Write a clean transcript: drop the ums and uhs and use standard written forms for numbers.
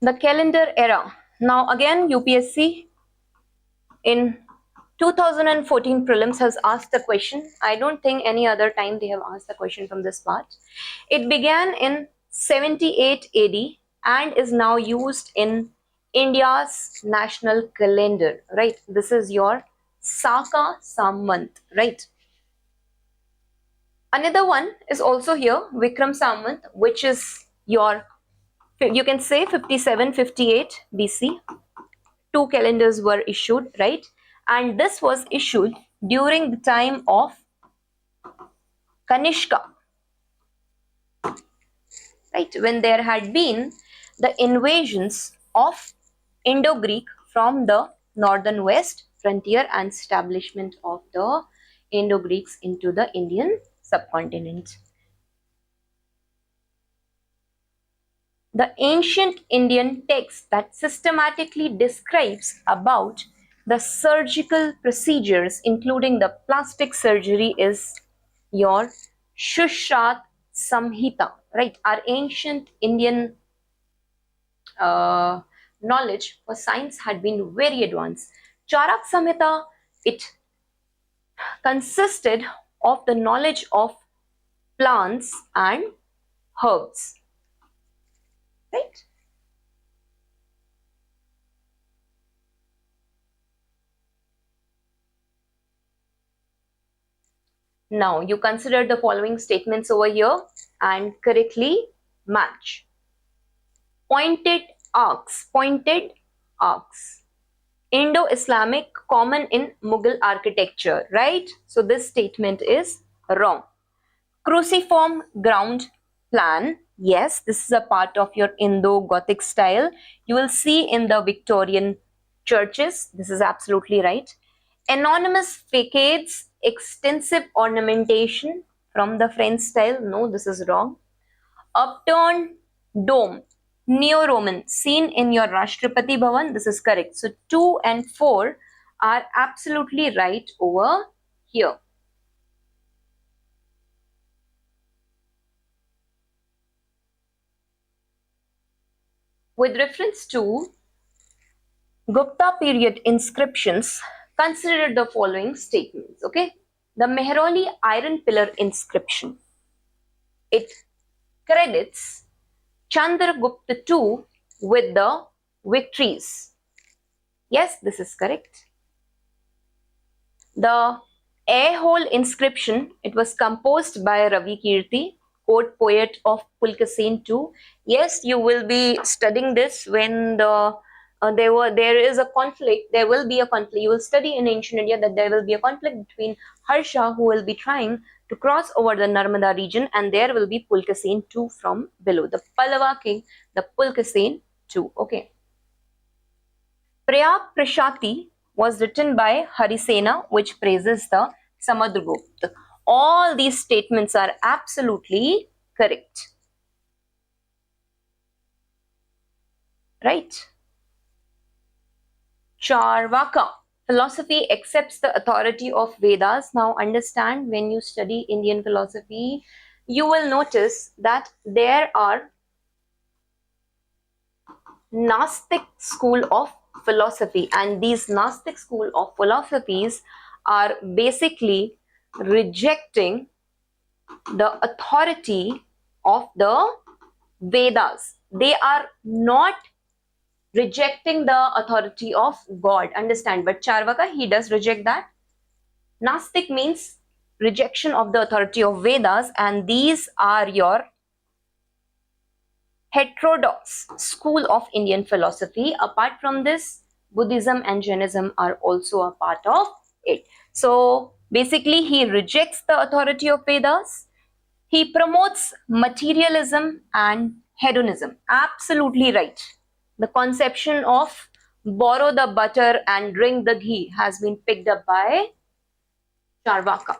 The calendar era. Now again, UPSC in 2014 prelims has asked the question. I don't think any other time they have asked the question from this part. It began in 78 AD and is now used in India's national calendar, right? This is your Saka Samvant, right? Another one is also here, Vikram Samvant, which is your, you can say 57-58 BC. Two calendars were issued, right? And this was issued during the time of Kanishka, right? When there had been the invasions of Indo-Greek from the northern west frontier and establishment of the Indo-Greeks into the Indian subcontinent. The ancient Indian text that systematically describes about the surgical procedures, including the plastic surgery, is your Shushat Samhita, right? Our ancient Indian knowledge for science had been very advanced. Charak Samhita, it consisted of the knowledge of plants and herbs, right? Now you consider the following statements over here and correctly match. Pointed arcs, Indo-Islamic, common in Mughal architecture, right? So this statement is wrong. Cruciform ground plan, yes, this is a part of your Indo-Gothic style. You will see in the Victorian churches, this is absolutely right. Anonymous facades, extensive ornamentation from the French style, no, this is wrong. Upturned dome, Neo-Roman, seen in your Rashtrapati Bhavan, this is correct. So 2 and 4 are absolutely right over here. With reference to Gupta period inscriptions, consider the following statements, okay? The Mehrauli iron pillar inscription, it credits Chandragupta II with the victories. Yes, this is correct. The air-hole inscription, it was composed by Ravi Kirti, court poet of Pulkasen II. Yes, you will be studying this when there is a conflict. There will be a conflict. You will study in ancient India that there will be a conflict between Harsha, who will be trying to cross over the Narmada region, and there will be Pulkasen II from below. The Pallava king, the Pulkasen II. Okay. Prayag Prashati was written by Harisena, which praises the Samudragupta. All these statements are absolutely correct. Right? Charvaka. Philosophy accepts the authority of Vedas. Now understand, when you study Indian philosophy, you will notice that there are Gnostic school of philosophy, and these Gnostic school of philosophies are basically rejecting the authority of the Vedas. They are not rejecting the authority of God, understand, but Charvaka, he does reject that. Gnostic means rejection of the authority of Vedas, and these are your heterodox school of Indian philosophy. Apart from this, Buddhism and Jainism are also a part of it. So basically, he rejects the authority of Vedas. He promotes materialism and hedonism. Absolutely right. The conception of borrow the butter and drink the ghee has been picked up by Charvaka.